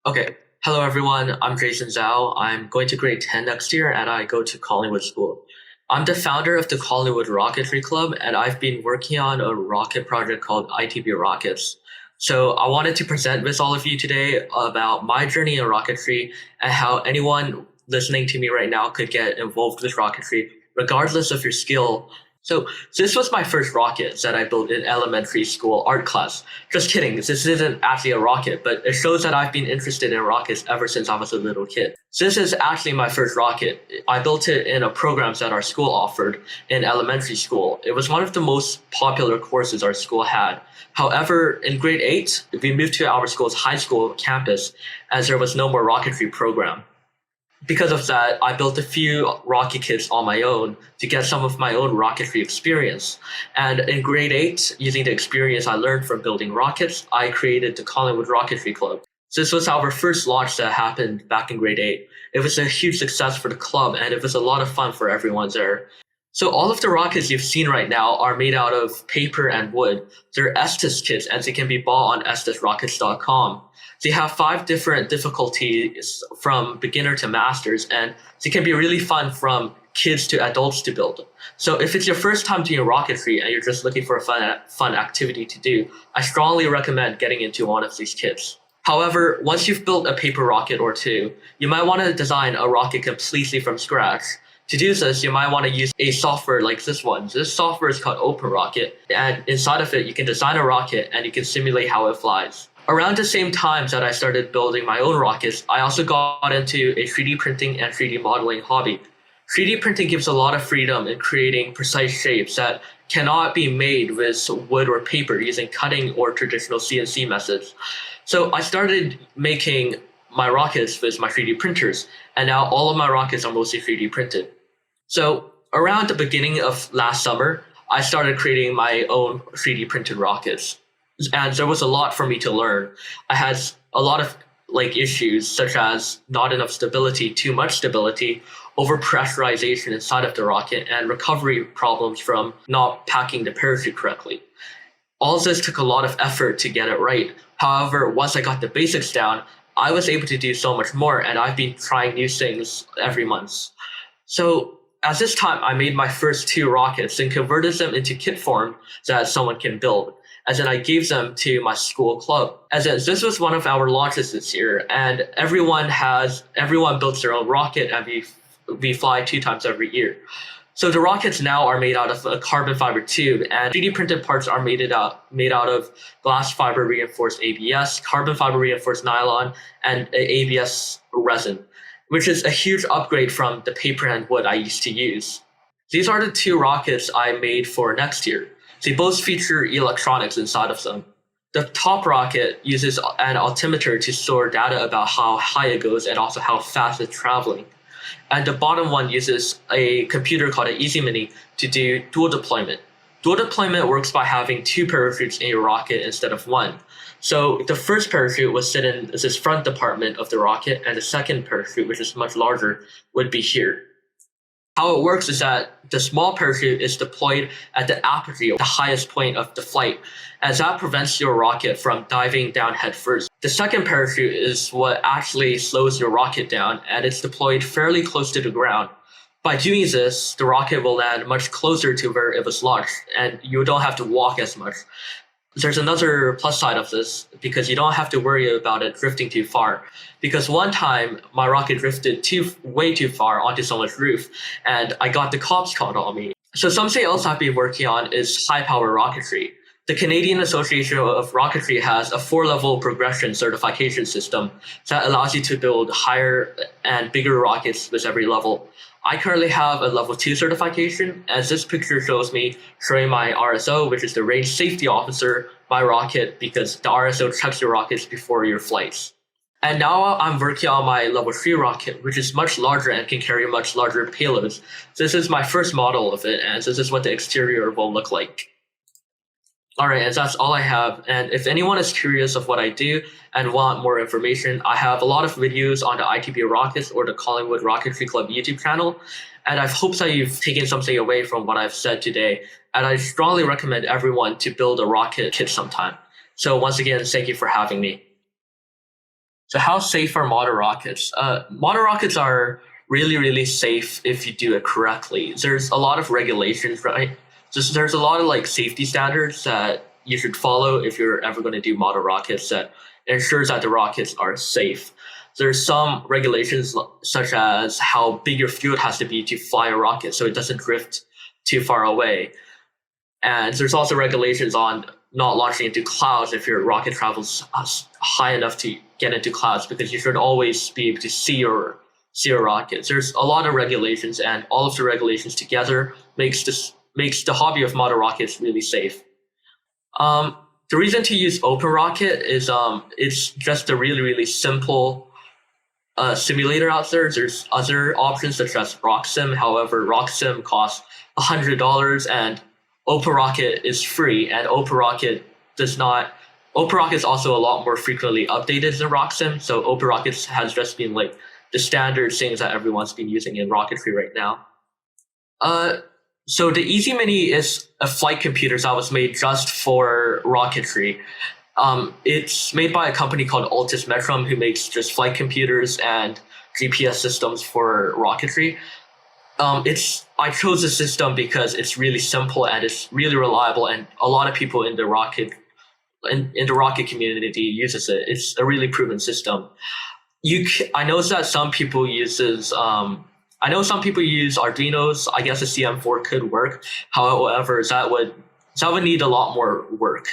Okay. Hello, everyone. I'm Jason Zhao. I'm going to grade 10 next year, and I go to Collingwood School. I'm the founder of the Collingwood Rocketry Club, and I've been working on a rocket project called ITBRockets. So I wanted to present with all of you today about my journey in rocketry and how anyone listening to me right now could get involved with rocketry, regardless of your skill. So this was my first rocket that I built in elementary school art class. Just kidding, this isn't actually a rocket, but it shows that I've been interested in rockets ever since I was a little kid. This is actually my first rocket. I built it in a program that our school offered in elementary school. It was one of the most popular courses our school had. However, in grade 8, we moved to our school's high school campus as there was no more rocketry program. Because of that, I built a few rocket kits on my own to get some of my own rocketry experience. And in grade 8, using the experience I learned from building rockets, I created the Collingwood Rocketry Club. This was our first launch that happened back in grade 8. It was a huge success for the club, and it was a lot of fun for everyone there. So all of the rockets you've seen right now are made out of paper and wood. They're Estes kits, and they can be bought on EstesRockets.com. They have 5 different difficulties from beginner to masters, and they can be really fun from kids to adults to build. So if it's your first time doing rocketry and you're just looking for a fun activity to do, I strongly recommend getting into one of these kits. However, once you've built a paper rocket or two, you might want to design a rocket completely from scratch. To do this, you might want to use a software like this one. This software is called OpenRocket, and inside of it, you can design a rocket and you can simulate how it flies. Around the same time that I started building my own rockets, I also got into a 3D printing and 3D modeling hobby. 3D printing gives a lot of freedom in creating precise shapes that cannot be made with wood or paper using cutting or traditional CNC methods. So I started making my rockets with my 3D printers, and now all of my rockets are mostly 3D printed. So around the beginning of last summer, I started creating my own 3D printed rockets. And there was a lot for me to learn. I had a lot of issues such as not enough stability, too much stability, over pressurization inside of the rocket, and recovery problems from not packing the parachute correctly. All of this took a lot of effort to get it right. However, once I got the basics down, I was able to do so much more, and I've been trying new things every month. So at this time, I made my first 2 rockets and converted them into kit form that someone can build. And then I gave them to my school club. And then this was one of our launches this year, and everyone builds their own rocket, and we fly 2 times every year. So the rockets now are made out of a carbon fiber tube, and 3D printed parts are made out of glass fiber reinforced ABS, carbon fiber reinforced nylon, and ABS resin, which is a huge upgrade from the paper and wood I used to use. These are the 2 rockets I made for next year. They both feature electronics inside of them. The top rocket uses an altimeter to store data about how high it goes and also how fast it's traveling. And the bottom one uses a computer called an Easy Mini to do dual deployment. Dual deployment works by having 2 parachutes in your rocket instead of 1. So the first parachute would sit in this front compartment of the rocket, and the second parachute, which is much larger, would be here. How it works is that the small parachute is deployed at the apogee, the highest point of the flight, as that prevents your rocket from diving down head first. The second parachute is what actually slows your rocket down, and it's deployed fairly close to the ground. By doing this, the rocket will land much closer to where it was launched, and you don't have to walk as much. There's another plus side of this, because you don't have to worry about it drifting too far. Because one time, my rocket drifted way too far onto someone's roof, and I got the cops called on me. So something else I've been working on is high-power rocketry. The Canadian Association of Rocketry has a 4-level progression certification system that allows you to build higher and bigger rockets with every level. I currently have a level 2 certification, as this picture shows me showing my RSO, which is the range safety officer, my rocket, because the RSO checks your rockets before your flights. And now I'm working on my level 3 rocket, which is much larger and can carry much larger payloads. This is my first model of it, and this is what the exterior will look like. All right, and that's all I have. And if anyone is curious of what I do and want more information, I have a lot of videos on the ITBRockets or the Collingwood Rocketry Club YouTube channel. And I hope that you've taken something away from what I've said today. And I strongly recommend everyone to build a rocket kit sometime. So once again, thank you for having me. So how safe are model rockets? Model rockets are really, really safe if you do it correctly. There's a lot of regulations, right? Just there's a lot of like safety standards that you should follow if you're ever going to do model rockets that ensures that the rockets are safe. There's some regulations such as how big your fuel has to be to fly a rocket so it doesn't drift too far away. And there's also regulations on not launching into clouds if your rocket travels high enough to get into clouds, because you should always be able to see your rockets. There's a lot of regulations, and all of the regulations together makes the hobby of model rockets really safe. The reason to use OpenRocket is it's just a really, really simple simulator out there. There's other options such as RockSim. However, RockSim costs $100 and OpenRocket is free, and OpenRocket does not. OpenRocket is also a lot more frequently updated than RockSim, so OpenRocket has just been like the standard things that everyone's been using in rocketry right now. So the Easy Mini is a flight computer that was made just for rocketry. It's made by a company called Altus Metrum, who makes just flight computers and GPS systems for rocketry. I chose the system because it's really simple and it's really reliable, and a lot of people in the rocket community uses it. It's a really proven system. I know that some people uses. I know some people use Arduinos. I guess a CM4 could work. However, that would need a lot more work.